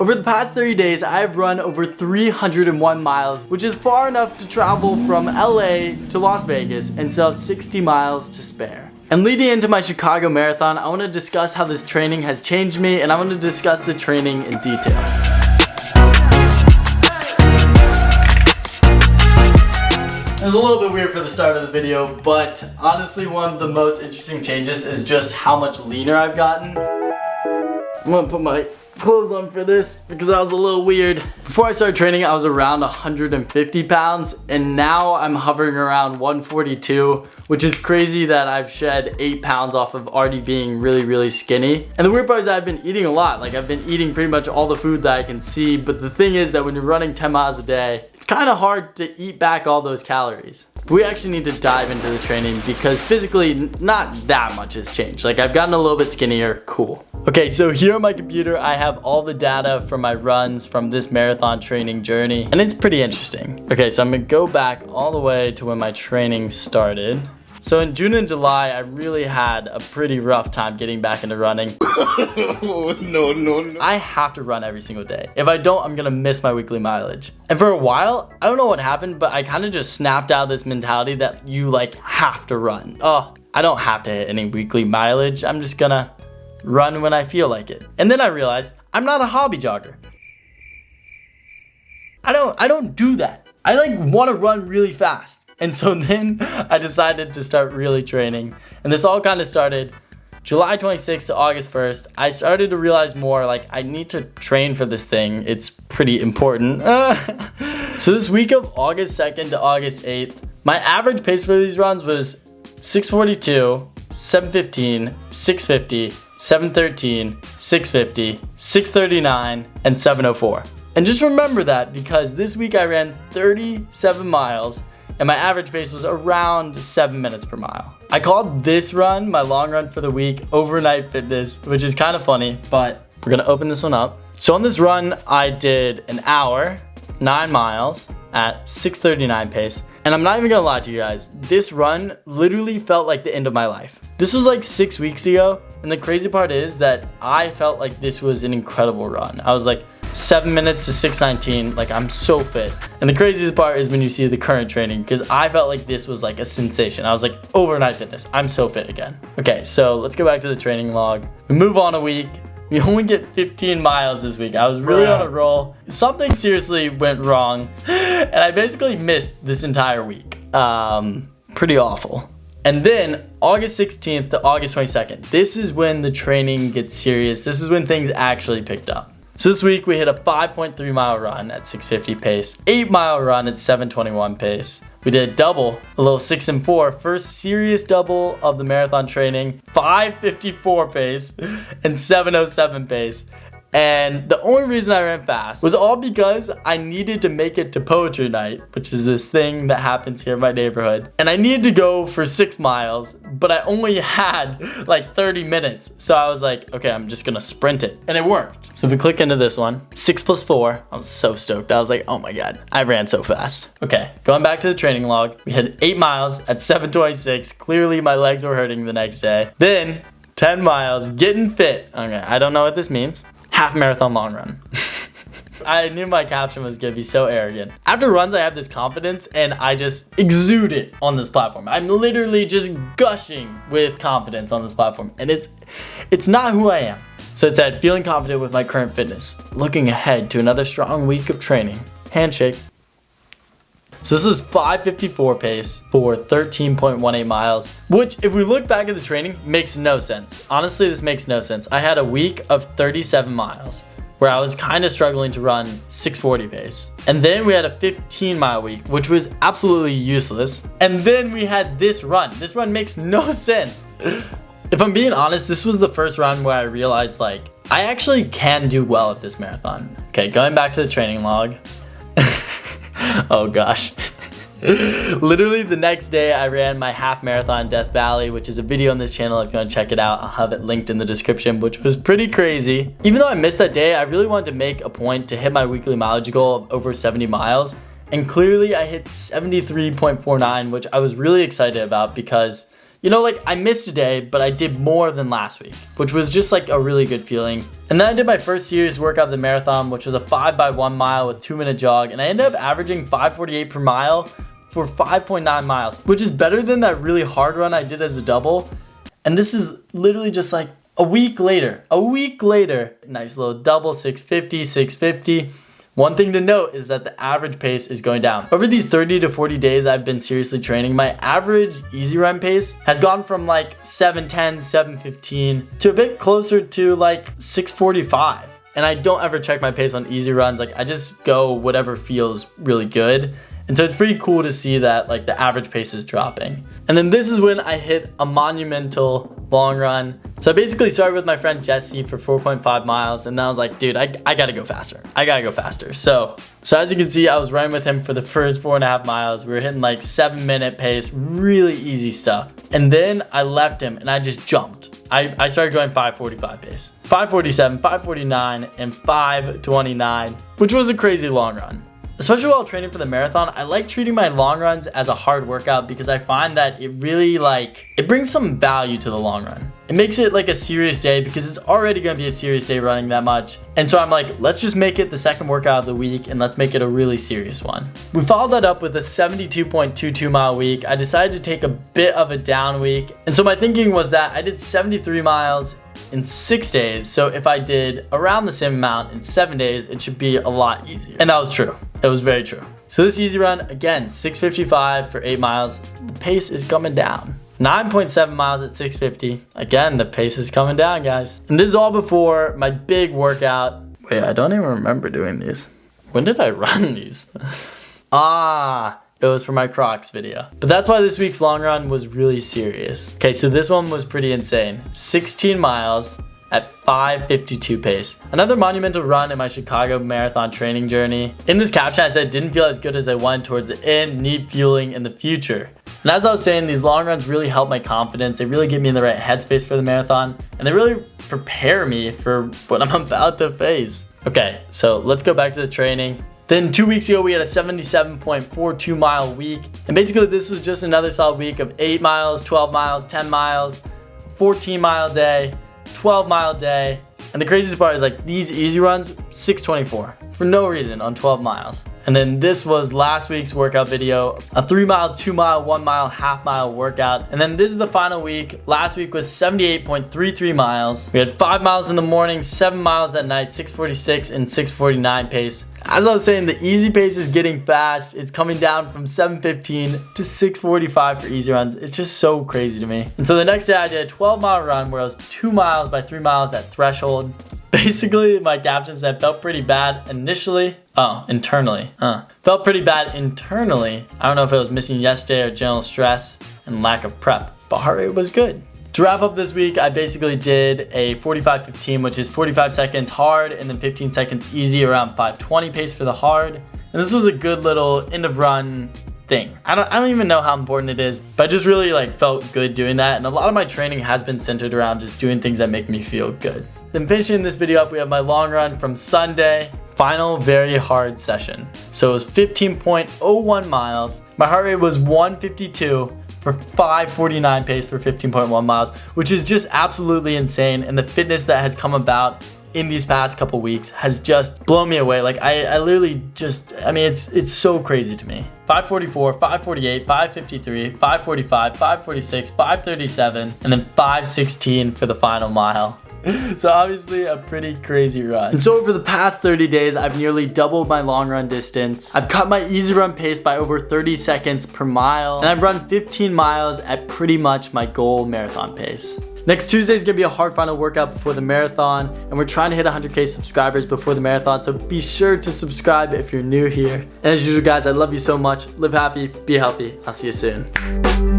Over the past 30 days, I've run over 301 miles, which is far enough to travel from LA to Las Vegas and still have 60 miles to spare. And leading into my Chicago Marathon, I want to discuss how this training has changed me, and I want to discuss the training in detail. It was a little bit weird for the start of the video, but honestly one of the most interesting changes is just how much leaner I've gotten. I'm gonna put my clothes on for this because that was a little weird. Before I started training, I was around 150 pounds, and now I'm hovering around 142, which is crazy that I've shed 8 pounds off of already being really skinny. And the weird part is that I've been eating a lot. Like, I've been eating pretty much all the food that I can see, but the thing is that when you're running 10 miles a day, it's kind of hard to eat back all those calories. But we actually need to dive into the training because physically not that much has changed. Like, I've gotten a little bit skinnier, cool. Okay, so here on my computer, I have all the data from my runs from this marathon training journey, and it's pretty interesting. Okay, so I'm gonna go back all the way to when my training started. So in June and July, I really had a pretty rough time getting back into running. No. I have to run every single day. If I don't, I'm gonna miss my weekly mileage. And for a while, I don't know what happened, but I kind of just snapped out of this mentality that you like have to run. Oh, I don't have to hit any weekly mileage. I'm just gonna run when I feel like it. And then I realized I'm not a hobby jogger. I don't do that. I like want to run really fast. And so then I decided to start really training. And this all kind of started July 26th to August 1st. I started to realize more like I need to train for this thing. It's pretty important. So this week of August 2nd to August 8th, my average pace for these runs was 6:42, 7:15, 6:50, 7:13, 6:50, 6:39, and 7:04. And just remember that because this week I ran 37 miles and my average pace was around 7 minutes per mile. I called this run, my long run for the week, overnight fitness, which is kind of funny, but we're gonna open this one up. So on this run, I did an hour, 9 miles at 6:39 pace. And I'm not even gonna lie to you guys, this run literally felt like the end of my life. This was like 6 weeks ago, and the crazy part is that I felt like this was an incredible run. I was like 7 minutes to 6:19, like I'm so fit. And the craziest part is when you see the current training, because I felt like this was like a sensation. I was like, overnight fitness, I'm so fit again. Okay, so let's go back to the training log. We move on a week. We only get 15 miles this week. I was really on a roll. Something seriously went wrong, and I basically missed this entire week. Pretty awful. And then August 16th to August 22nd, this is when the training gets serious. This is when things actually picked up. So this week we hit a 5.3 mile run at 6:50 pace, 8 mile run at 7:21 pace. We did a double, a little 6 and 4, first serious double of the marathon training, 5:54 pace and 7:07 pace. And the only reason I ran fast was all because I needed to make it to poetry night, which is this thing that happens here in my neighborhood. And I needed to go for 6 miles, but I only had like 30 minutes. So I was like, okay, I'm just gonna sprint it. And it worked. So if we click into this one, 6 + 4, I was so stoked. I was like, oh my God, I ran so fast. Okay, going back to the training log, we hit 8 miles at 7:26. Clearly my legs were hurting the next day. Then 10 miles, getting fit. Okay, I don't know what this means. Half marathon long run. I knew my caption was gonna be so arrogant. After runs, I have this confidence and I just exude it on this platform. I'm literally just gushing with confidence on this platform, and it's not who I am. So it said, feeling confident with my current fitness, looking ahead to another strong week of training. Handshake. So this is 5:54 pace for 13.18 miles, which if we look back at the training, makes no sense. Honestly, this makes no sense. I had a week of 37 miles where I was kind of struggling to run 6:40 pace. And then we had a 15-mile week, which was absolutely useless. And then we had this run. This run makes no sense. If I'm being honest, this was the first run where I realized like, I actually can do well at this marathon. Okay, going back to the training log. Oh gosh. Literally the next day I ran my half marathon in Death Valley, which is a video on this channel if you want to check it out. I'll have it linked in the description, which was pretty crazy. Even though I missed that day, I really wanted to make a point to hit my weekly mileage goal of over 70 miles. And clearly I hit 73.49, which I was really excited about because you know, like I missed a day, but I did more than last week, which was just like a really good feeling. And then I did my first serious workout of the marathon, which was a 5x1 mile with 2-minute jog. And I ended up averaging 5:48 per mile for 5.9 miles, which is better than that really hard run I did as a double. And this is literally just like a week later, nice little double, 650, 650. One thing to note is that the average pace is going down. Over these 30 to 40 days I've been seriously training, my average easy run pace has gone from like 7:10, 7:15 to a bit closer to like 6:45. And I don't ever check my pace on easy runs. Like I just go whatever feels really good. And so it's pretty cool to see that like the average pace is dropping. And then this is when I hit a monumental long run. So I basically started with my friend Jesse for 4.5 miles, and then I was like, dude, I gotta go faster. So as you can see, I was running with him for the first 4.5 miles. We were hitting like 7-minute pace, really easy stuff. And then I left him and I just jumped. I started going 5:45 pace, 5:47, 5:49, and 5:29, which was a crazy long run. Especially while training for the marathon, I like treating my long runs as a hard workout because I find that it really it brings some value to the long run. It makes it like a serious day because it's already gonna be a serious day running that much. And so I'm like, let's just make it the second workout of the week and let's make it a really serious one. We followed that up with a 72.22 mile week. I decided to take a bit of a down week. And so my thinking was that I did 73 miles in 6 days. So if I did around the same amount in 7 days, it should be a lot easier. And that was true. It was very true. So this easy run, again, 6:55 for 8 miles. The pace is coming down. 9.7 miles at 6:50. Again, the pace is coming down, guys. And this is all before my big workout. Wait, I don't even remember doing these. When did I run these? It was for my Crocs video. But that's why this week's long run was really serious. Okay, so this one was pretty insane. 16 miles at 5:52 pace. Another monumental run in my Chicago marathon training journey. In this caption, I said, didn't feel as good as I wanted towards the end, need fueling in the future. And as I was saying, these long runs really help my confidence. They really get me in the right headspace for the marathon. And they really prepare me for what I'm about to face. Okay, so let's go back to the training. Then 2 weeks ago, we had a 77.42 mile week. And basically this was just another solid week of 8 miles, 12 miles, 10 miles, 14 mile day, 12 mile day. And the craziest part is like these easy runs, 6:24 for no reason on 12 miles. And then this was last week's workout video, a 3 mile, 2 mile, 1 mile, half mile workout. And then this is the final week. Last week was 78.33 miles. We had 5 miles in the morning, 7 miles at night, 6:46 and 6:49 pace. As I was saying, the easy pace is getting fast. It's coming down from 7:15 to 6:45 for easy runs. It's just so crazy to me. And so the next day I did a 12-mile run where I was 2 miles by 3 miles at threshold. Basically, my caption said felt pretty bad initially. Internally. Felt pretty bad internally. I don't know if it was missing yesterday or general stress and lack of prep, but heart rate was good. To wrap up this week, I basically did a 45-15, which is 45 seconds hard and then 15 seconds easy, around 5:20 pace for the hard. And this was a good little end of run thing. I don't even know how important it is, but I just really felt good doing that. And a lot of my training has been centered around just doing things that make me feel good. Then finishing this video up, we have my long run from Sunday. Final very hard session. So it was 15.01 miles. My heart rate was 152 for 5:49 pace for 15.1 miles, which is just absolutely insane. And the fitness that has come about in these past couple weeks has just blown me away. I literally just, it's so crazy to me. 5:44, 5:48, 5:53, 5:45, 5:46, 5:37, and then 5:16 for the final mile. So obviously a pretty crazy run. And so over the past 30 days, I've nearly doubled my long run distance. I've cut my easy run pace by over 30 seconds per mile, and I've run 15 miles at pretty much my goal marathon pace. Next Tuesday is gonna be a hard final workout before the marathon, and we're trying to hit 100K subscribers before the marathon, so be sure to subscribe if you're new here. And as usual, guys, I love you so much. Live happy, be healthy. I'll see you soon.